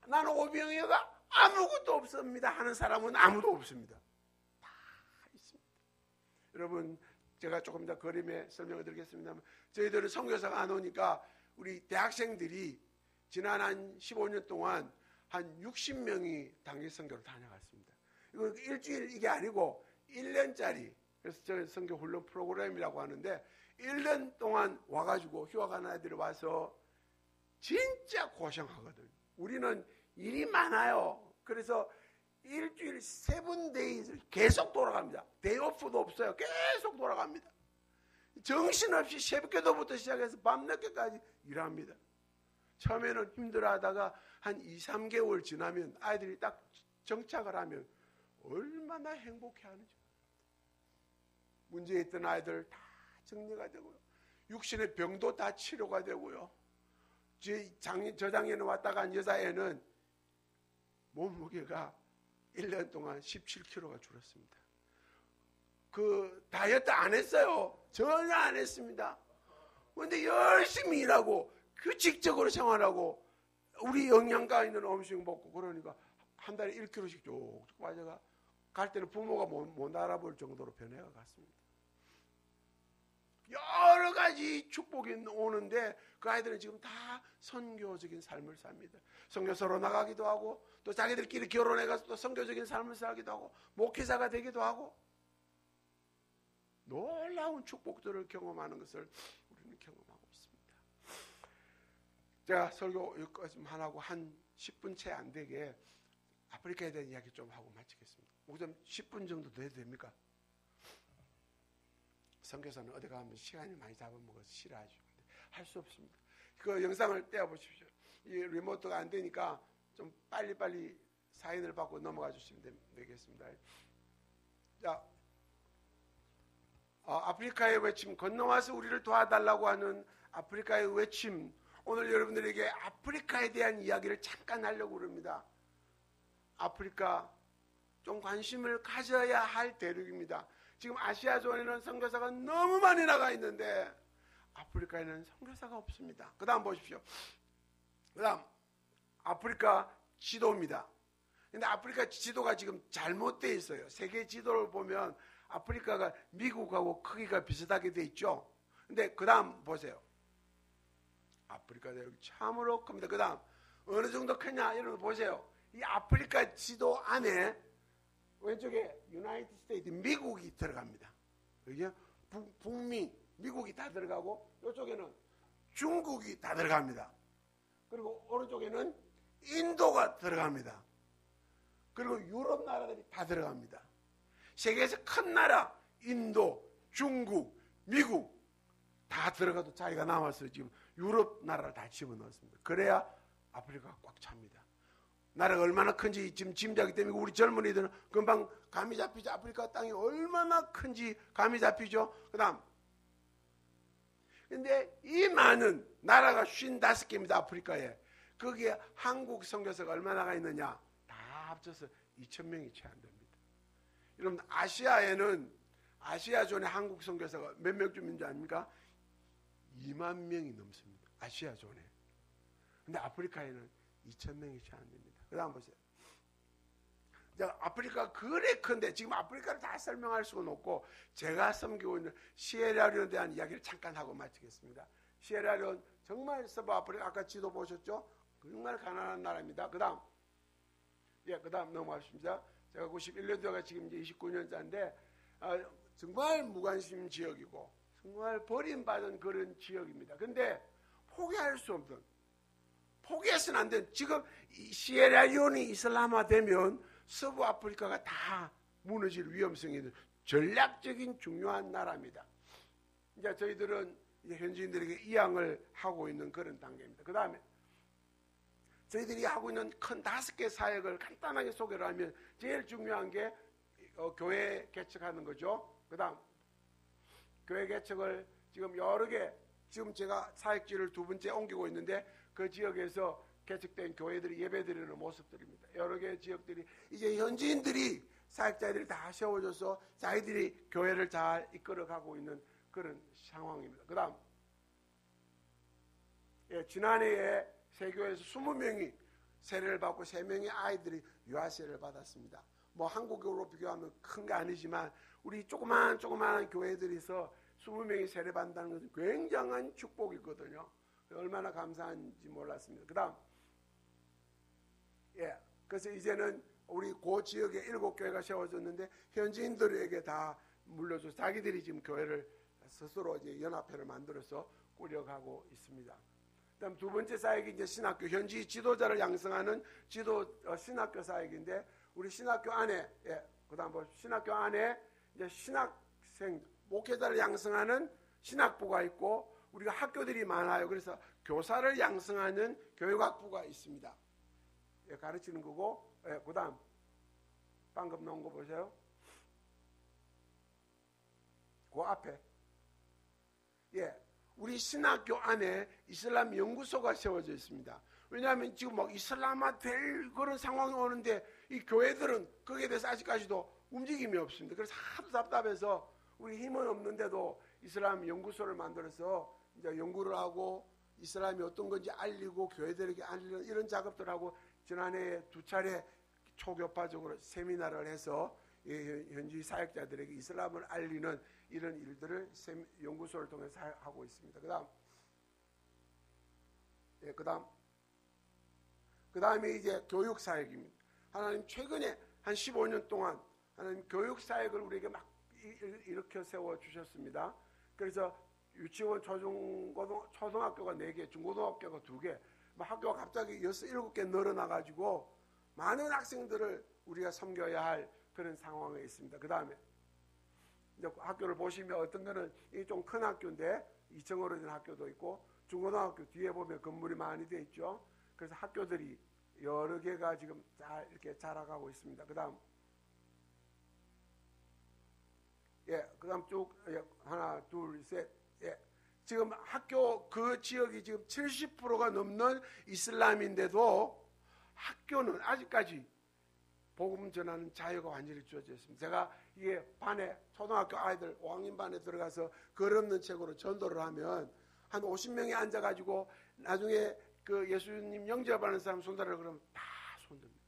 나는 오병이어가 아무것도 없습니다 하는 사람은 아무도 없습니다. 다 있습니다. 여러분, 제가 조금 더 그림에 설명을 드리겠습니다만, 저희들은 선교사가 안 오니까 우리 대학생들이 지난 한 15년 동안 한 60명이 단기 선교를 다녀갔습니다. 이거 일주일 이게 아니고 1년짜리, 그래서 저는 선교 훈련 프로그램이라고 하는데 1년 동안 와가지고 휴학한 아이들이 와서 진짜 고생하거든요. 우리는 일이 많아요. 그래서 일주일 7days 계속 돌아갑니다. 데이오프도 없어요. 계속 돌아갑니다. 정신없이 새벽기도부터 시작해서 밤늦게까지 일합니다. 처음에는 힘들어하다가 한 2-3개월 지나면 아이들이 딱 정착을 하면 얼마나 행복해하는지. 문제 있던 아이들 다 정리가 되고요. 육신의 병도 다 치료가 되고요. 저작년에 왔다 간 여자애는 몸무게가 1년 동안 17kg가 줄었습니다. 그 다이어트 안 했어요. 전혀 안 했습니다. 그런데 열심히 일하고 규칙적으로 생활하고 우리 영양가 있는 음식 먹고 그러니까 한 달에 1kg씩 쭉쭉 빠져가, 갈 때는 부모가 못 알아볼 정도로 변해가 갔습니다. 여러 가지 축복이 오는데 그 아이들은 지금 다 선교적인 삶을 삽니다. 선교사로 나가기도 하고 또 자기들끼리 결혼해가서 또 선교적인 삶을 살기도 하고 목회자가 되기도 하고 놀라운 축복들을 경험하는 것을 우리는 경험하고 있습니다. 제가 설교 여기까지 하고 한 10분 채 안 되게 아프리카에 대한 이야기 좀 하고 마치겠습니다. 목사님 10분 정도 돼도 됩니까? 선교사는 어디 가면 시간이 많이 잡아먹어서 싫어하죠. 할 수 없습니다. 그 영상을 떼어보십시오. 이 리모트가 안 되니까 좀 빨리빨리 사인을 받고 넘어가 주시면 되겠습니다. 자, 아프리카의 외침, 건너와서 우리를 도와달라고 하는 아프리카의 외침, 오늘 여러분들에게 아프리카에 대한 이야기를 잠깐 하려고 합니다. 아프리카 좀 관심을 가져야 할 대륙입니다. 지금 아시아존에는 선교사가 너무 많이 나가 있는데 아프리카에는 선교사가 없습니다. 그 다음 보십시오. 그 다음 아프리카 지도입니다. 근데 아프리카 지도가 지금 잘못되어 있어요. 세계 지도를 보면 아프리카가 미국하고 크기가 비슷하게 되어 있죠. 근데 그 다음 보세요. 아프리카 대륙이 참으로 큽니다. 그 다음 어느 정도 크냐 이런 거 보세요. 이 아프리카 지도 안에 왼쪽에 유나이티드 스테이트 미국이 들어갑니다. 그죠? 북미 미국이 다 들어가고 이쪽에는 중국이 다 들어갑니다. 그리고 오른쪽에는 인도가 들어갑니다. 그리고 유럽 나라들이 다 들어갑니다. 세계에서 큰 나라 인도, 중국, 미국 다 들어가도 자기가 남아서 지금 유럽 나라를 다 집어넣었습니다. 그래야 아프리카가 꽉 찹니다. 나라가 얼마나 큰지 지금 짐작이 때문에 우리 젊은이들은 금방 감이 잡히죠. 아프리카 땅이 얼마나 큰지 감이 잡히죠. 그 다음 근데 이 많은 나라가 55개입니다. 아프리카에. 거기에 한국 선교사가 얼마나가 있느냐? 다 합쳐서 2,000명이 채 안 됩니다. 여러분 아시아에는 아시아존에 한국 선교사가 몇 명쯤 있는 줄 아닙니까? 2만 명이 넘습니다. 아시아존에. 근데 아프리카에는 2,000명이 채 안 됩니다. 그 다음 보세요. 아프리카가 그래 큰데 지금 아프리카를 다 설명할 수는 없고 제가 섬기고 있는 시에라리온에 대한 이야기를 잠깐 하고 마치겠습니다. 시에라리온 정말 서부 아프리카 아까 지도 보셨죠? 정말 가난한 나라입니다. 그 다음 넘어가십니다. 제가 91년도가 지금 이제 29년차인데 정말 무관심 지역이고 정말 버림받은 그런 지역입니다. 근데 포기할 수 없는 포기해서는 안 되는 지금 시에라리온이 이슬람화되면 서부 아프리카가 다 무너질 위험성이 있는 전략적인 중요한 나라입니다. 이제 저희들은 이제 현지인들에게 이양을 하고 있는 그런 단계입니다. 그 다음에 저희들이 하고 있는 큰 5개 사역을 간단하게 소개를 하면 제일 중요한 게 교회 개척하는 거죠. 그 다음 교회 개척을 지금 여러 개 지금 제가 사역지를 2번째 옮기고 있는데 그 지역에서 개척된 교회들이 예배드리는 모습들입니다. 여러 개의 지역들이 이제 현지인들이 사역자들이 다 세워져서 자기들이 교회를 잘 이끌어가고 있는 그런 상황입니다. 그 다음 지난해에 세교에서 20명이 세례를 받고 3명의 아이들이 유아세례를 받았습니다. 뭐 한국으로 비교하면 큰 게 아니지만 우리 조그마한 교회들에서 20명이 세례 받는다는 것은 굉장한 축복이거든요. 얼마나 감사한지 몰랐습니다. 그 다음 그래서 이제는 우리 그 지역에 7교회가 세워졌는데 현지인들에게 다 물려줘서 자기들이 지금 교회를 스스로 이제 연합회를 만들어서 꾸려가고 있습니다. 그다음 2번째 사역이 이제 신학교 현지 지도자를 양성하는 신학교 사역인데 우리 신학교 안에 그다음 신학교 안에 이제 신학생 목회자를 양성하는 신학부가 있고 우리가 학교들이 많아요. 그래서 교사를 양성하는 교육학부가 있습니다. 가르치는 거고 그 다음 방금 나온 거 보세요. 그 앞에 우리 신학교 안에 이슬람 연구소가 세워져 있습니다. 왜냐하면 지금 막 이슬람화 될 그런 상황이 오는데 이 교회들은 거기에 대해서 아직까지도 움직임이 없습니다. 그래서 하도 답답해서 우리 힘은 없는데도 이슬람 연구소를 만들어서 이제 연구를 하고 이슬람이 어떤 건지 알리고 교회들에게 알리는 이런 작업들을 하고 지난해 2차례 초교파적으로 세미나를 해서 현지 사역자들에게 이슬람을 알리는 이런 일들을 연구소를 통해서 하고 있습니다. 그 다음에 이제 교육 사역입니다. 하나님 최근에 한 15년 동안 하나님 교육 사역을 우리에게 막 일으켜 세워 주셨습니다. 그래서 유치원, 초등학교가 4개, 중고등학교가 2개, 학교가 갑자기 6, 7개 늘어나가지고 많은 학생들을 우리가 섬겨야 할 그런 상황에 있습니다. 그 다음에 학교를 보시면 어떤 거는 좀 큰 학교인데 2층으로 된 학교도 있고 중고등학교 뒤에 보면 건물이 많이 돼 있죠. 그래서 학교들이 여러 개가 지금 잘 이렇게 자라가고 있습니다. 그 다음 그 다음 쭉 하나 둘 셋 지금 학교 그 지역이 지금 70%가 넘는 이슬람인데도 학교는 아직까지 복음 전하는 자유가 완전히 주어져 있습니다. 제가 이게 반에 초등학교 아이들 5학년 반에 들어가서 글 없는 책으로 전도를 하면 한 50명이 앉아가지고 나중에 그 예수님 영접하는 사람 손들으라 그러면 다 손듭니다.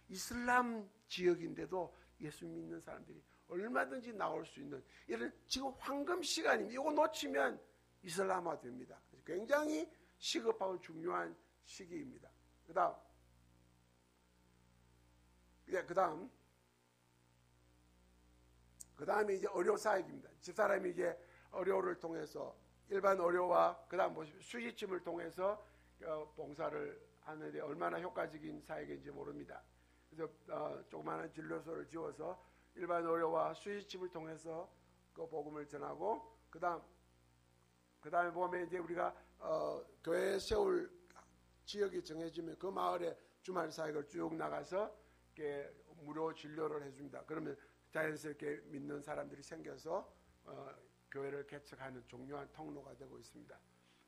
이슬람 지역인데도 예수 믿는 사람들이 얼마든지 나올 수 있는 이런 지금 황금 시간입니다. 이거 놓치면 이슬람화 됩니다. 굉장히 시급하고 중요한 시기입니다. 그 다음에 이제 어려 사역입니다. 집사람이 이제 어려를 통해서 일반 의료와 그다음 수지침을 통해서 봉사를 하는데 얼마나 효과적인 사역인지 모릅니다. 그래서 조그마한 진료소를 지어서 일반 의료와 수지침을 통해서 그 복음을 전하고 그다음에 보면 이제 우리가 교회 세울 지역이 정해지면 그 마을에 주말 사역을 쭉 나가서 이렇게 무료 진료를 해줍니다. 그러면 자연스럽게 믿는 사람들이 생겨서 교회를 개척하는 중요한 통로가 되고 있습니다.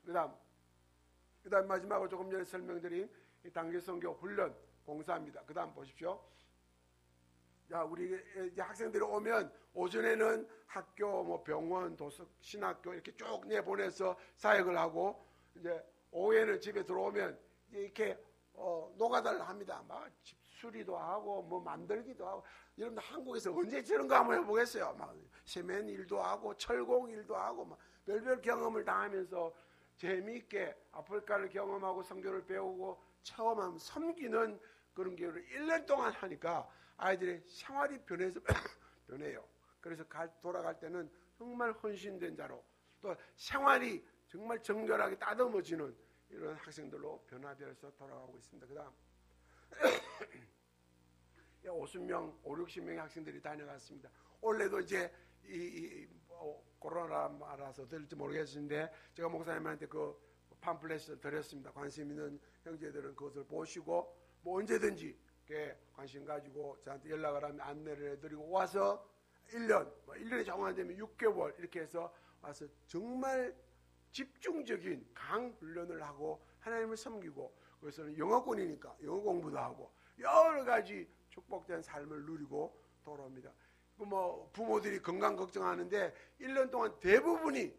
그다음 마지막으로 조금 전에 설명드린 이 단기 선교 훈련 봉사입니다. 그다음 보십시오. 자, 우리 학생들이 오면 오전에는 학교, 뭐 병원, 도서, 신학교 이렇게 쭉 내보내서 사역을 하고 이제 오후에는 집에 들어오면 이렇게 노가다를 합니다. 막 수리도 하고 뭐 만들기도 하고. 여러분들 한국에서 언제 저런 거 한번 해보겠어요? 막 세면 일도 하고 철공 일도 하고 막 별별 경험을 당하면서 재미있게 아프리카를 경험하고 성경을 배우고 체험하면 섬기는 그런 기회를 1년 동안 하니까 아이들의 생활이 변해요. 그래서 돌아갈 때는 정말 헌신된 자로 또 생활이 정말 정결하게 따듬어지는 이런 학생들로 변화되어서 돌아가고 있습니다. 그 다음 50명, 60명의 학생들이 다녀갔습니다. 올해도 이제 코로나라서 될지 모르겠는데 제가 목사님한테 그 팜플렛을 드렸습니다. 관심 있는 형제들은 그것을 보시고 뭐 언제든지 관심 가지고 저한테 연락을 하면 안내를 해드리고 와서 1년이 정 안 되면 6개월 이렇게 해서 와서 정말 집중적인 강훈련을 하고 하나님을 섬기고 그래서는 영어권이니까 영어 공부도 하고 여러 가지 축복된 삶을 누리고 돌아옵니다. 뭐 부모들이 건강 걱정하는데 1년 동안 대부분이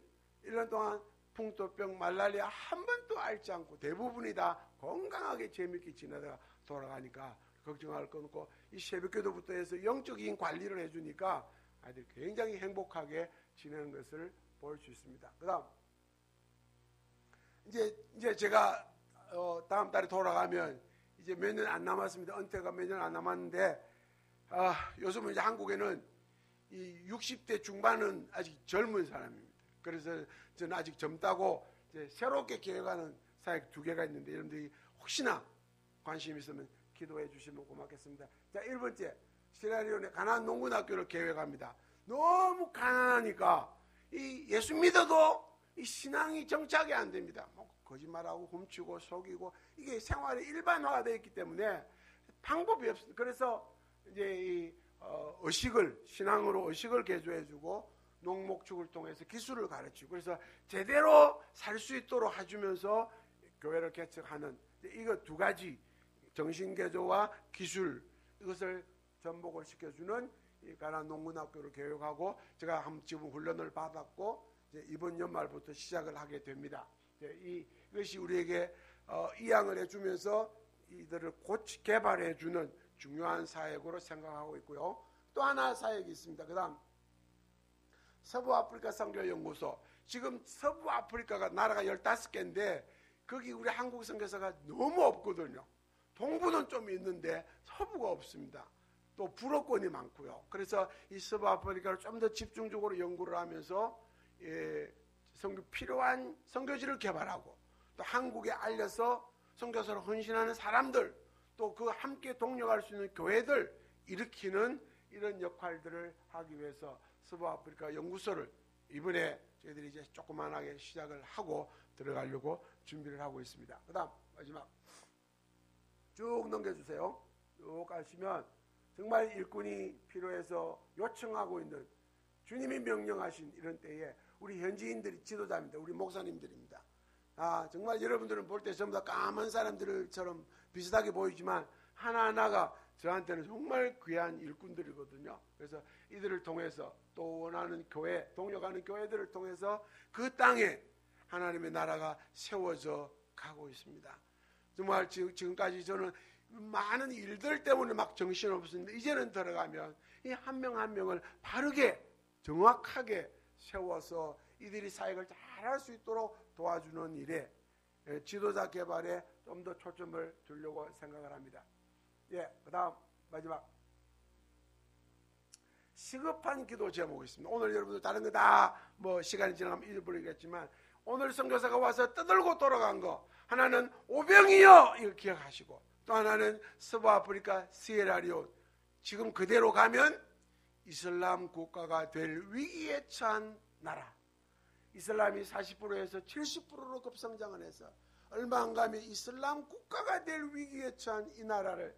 1년 동안 풍토병, 말라리아 한 번도 앓지 않고 대부분이 다 건강하게 재밌게 지내다가 돌아가니까 걱정할 건 없고 이 새벽기도부터 해서 영적인 관리를 해주니까 아이들이 굉장히 행복하게 지내는 것을 볼 수 있습니다. 그다음 이제 제가 다음 달에 돌아가면 이제 몇 년 안 남았습니다. 은퇴가 몇 년 안 남았는데 요즘은 이제 한국에는 이 60대 중반은 아직 젊은 사람입니다. 그래서 저는 아직 젊다고 이제 새롭게 계획하는 사역 2개가 있는데 여러분들이 혹시나 관심 있으면 기도해 주시면 고맙겠습니다. 자, 1번째 시라리온의 가나안 농군학교를 계획합니다. 너무 가난하니까 이 예수 믿어도 이 신앙이 정착이 안 됩니다. 뭐 거짓말하고 훔치고 속이고 이게 생활이 일반화가 되어 있기 때문에 방법이 없습니다. 그래서 이제 이 의식을 신앙으로 의식을 개조해주고 농목축을 통해서 기술을 가르치고 그래서 제대로 살 수 있도록 해주면서 교회를 개척하는 이거 2가지 정신개조와 기술 이것을 전복을 시켜주는 이 가나안 농군학교를 계획하고 제가 지금 훈련을 받았고 이제 이번 연말부터 시작을 하게 됩니다. 이것이 우리에게 이양을 해주면서 이들을 개발해주는 중요한 사역으로 생각하고 있고요. 또 하나 사역이 있습니다. 그 다음 서부아프리카 선교연구소. 지금 서부아프리카가 나라가 15개인데 거기 우리 한국 선교사가 너무 없거든요. 동부는 좀 있는데 서부가 없습니다. 또 불어권이 많고요. 그래서 이 서부아프리카를 좀 더 집중적으로 연구를 하면서 필요한 선교지를 개발하고 또 한국에 알려서 선교사로 헌신하는 사람들 또 그 함께 동력할 수 있는 교회들 일으키는 이런 역할들을 하기 위해서 서부아프리카 연구소를 이번에 저희들이 이제 조그만하게 시작을 하고 들어가려고 준비를 하고 있습니다. 그 다음 마지막 쭉 넘겨주세요. 쭉 가시면 정말 일꾼이 필요해서 요청하고 있는 주님이 명령하신 이런 때에 우리 현지인들이 지도자입니다. 우리 목사님들입니다. 정말 여러분들은 볼 때 전부 다 까만 사람들처럼 비슷하게 보이지만 하나하나가 저한테는 정말 귀한 일꾼들이거든요. 그래서 이들을 통해서 또 원하는 교회, 동력하는 교회들을 통해서 그 땅에 하나님의 나라가 세워져 가고 있습니다. 정말 지금까지 저는 많은 일들 때문에 막 정신없었는데 이제는 들어가면 이 한 명 한 명을 바르게 정확하게 세워서 이들이 사역을 잘할 수 있도록 도와주는 일에 지도자 개발에 좀 더 초점을 두려고 생각을 합니다. 그 다음 마지막 시급한 기도 제목이 있습니다. 오늘 여러분들 다른 거 다 뭐 시간이 지나가면 잊어버리겠지만 오늘 선교사가 와서 떠들고 돌아간 거, 하나는 오병이여 이걸 기억하시고, 또 하나는 서부아프리카 시에라리온, 지금 그대로 가면 이슬람 국가가 될 위기에 처한 나라, 이슬람이 40%에서 70%로 급성장을 해서 얼마 안 가면 이슬람 국가가 될 위기에 처한 이 나라를,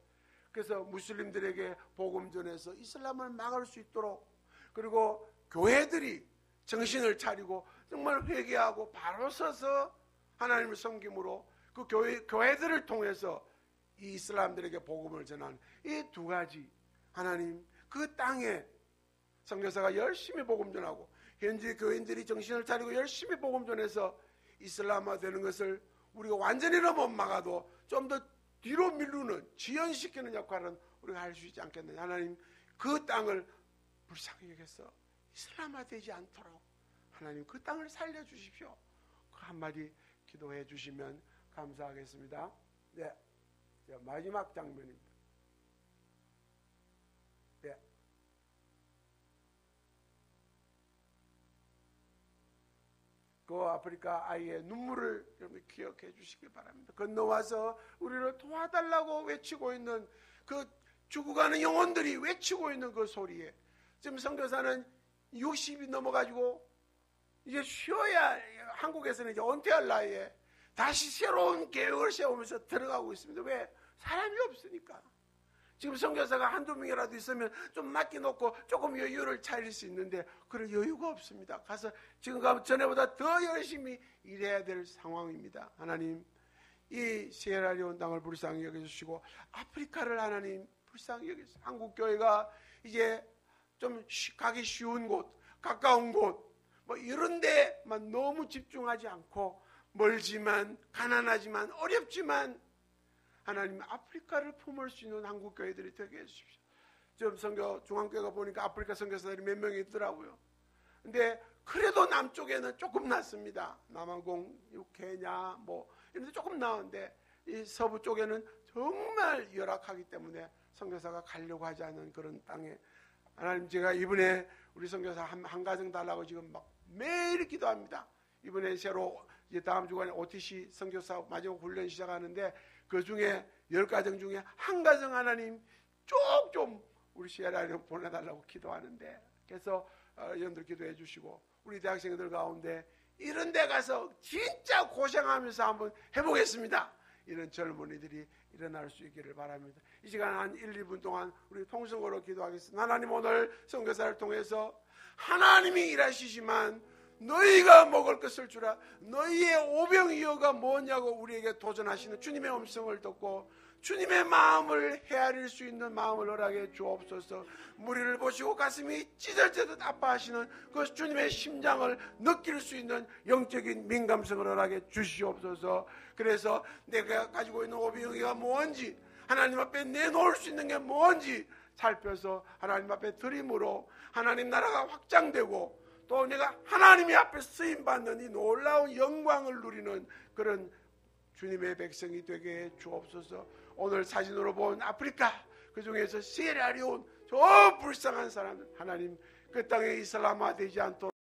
그래서 무슬림들에게 복음 전해서 이슬람을 막을 수 있도록, 그리고 교회들이 정신을 차리고 정말 회개하고 바로 서서 하나님을 섬김으로 그 교회들을 통해서 이 이슬람들에게 복음을 전하는 이 두 가지, 하나님 그 땅에 선교사가 열심히 복음 전하고 현지 교인들이 정신을 차리고 열심히 복음 전해서 이슬람화 되는 것을 우리가 완전히는 못 막아도 좀 더 뒤로 미루는, 지연시키는 역할은 우리가 할 수 있지 않겠느냐. 하나님 그 땅을 불쌍히 여겨서 이슬람화 되지 않도록 하나님 그 땅을 살려주십시오. 그 한마디 기도해 주시면 감사하겠습니다. 네, 마지막 장면입니다. 네. 그 아프리카 아이의 눈물을 여러분 기억해 주시기 바랍니다. 건너와서 우리를 도와달라고 외치고 있는 그 죽어가는 영혼들이 외치고 있는 그 소리에 지금 선교사는 60이 넘어가지고 이제 쉬어야, 한국에서는 이제 은퇴할 나이에 다시 새로운 계획을 세우면서 들어가고 있습니다. 왜? 사람이 없으니까. 지금 선교사가 한두 명이라도 있으면 좀 맡겨놓고 조금 여유를 차릴 수 있는데 그런 여유가 없습니다. 가서 지금 가면 전에보다 더 열심히 일해야 될 상황입니다. 하나님 이 시에라리온 땅을 불쌍히 여겨주시고 아프리카를 하나님 불쌍히 여겨주시고, 한국 교회가 이제 좀 가기 쉬운 곳, 가까운 곳 뭐 이런 데만 너무 집중하지 않고 멀지만 가난하지만 어렵지만 하나님 아프리카를 품을 수 있는 한국 교회들이 되게 해주십시오. 지금 선교 중앙교회가 보니까 아프리카 선교사들이 몇 명이 있더라고요. 근데 그래도 남쪽에는 조금 낫습니다. 남아공, 케냐 뭐 이런 데 조금 나은데 이 서부 쪽에는 정말 열악하기 때문에 선교사가 가려고 하지 않는 그런 땅에 하나님, 제가 이번에 우리 선교사 한 가정 달라고 지금 막 매일 기도합니다. 이번에 새로 이제 다음 주간에 OTC 선교사 마지막 훈련 시작하는데 그 중에 10가정 중에 한 가정 하나님 쭉 좀 우리 시에라리온 보내달라고 기도하는데, 그래서 여러분들 기도해 주시고 우리 대학생들 가운데 이런 데 가서 진짜 고생하면서 한번 해보겠습니다, 이런 젊은이들이 일어날 수 있기를 바랍니다. 이 시간 한 1, 2분 동안 우리 통성으로 기도하겠습니다. 하나님, 오늘 선교사를 통해서 하나님이 일하시지만 너희가 먹을 것을 주라, 너희의 오병이어가 뭐냐고 우리에게 도전하시는 주님의 음성을 듣고 주님의 마음을 헤아릴 수 있는 마음을 허락해 주옵소서. 무리를 보시고 가슴이 찢어지듯 아파하시는 그 주님의 심장을 느낄 수 있는 영적인 민감성을 허락해 주시옵소서. 그래서 내가 가지고 있는 오병이어가 뭔지, 하나님 앞에 내놓을 수 있는 게 뭔지 살펴서 하나님 앞에 드림으로 하나님 나라가 확장되고 또 내가 하나님의 앞에 쓰임받는 이 놀라운 영광을 누리는 그런 주님의 백성이 되게 해 주옵소서. 오늘 사진으로 본 아프리카, 그 중에서 시에라리온 저 불쌍한 사람들, 하나님 그 땅에 이슬람화 되지 않도록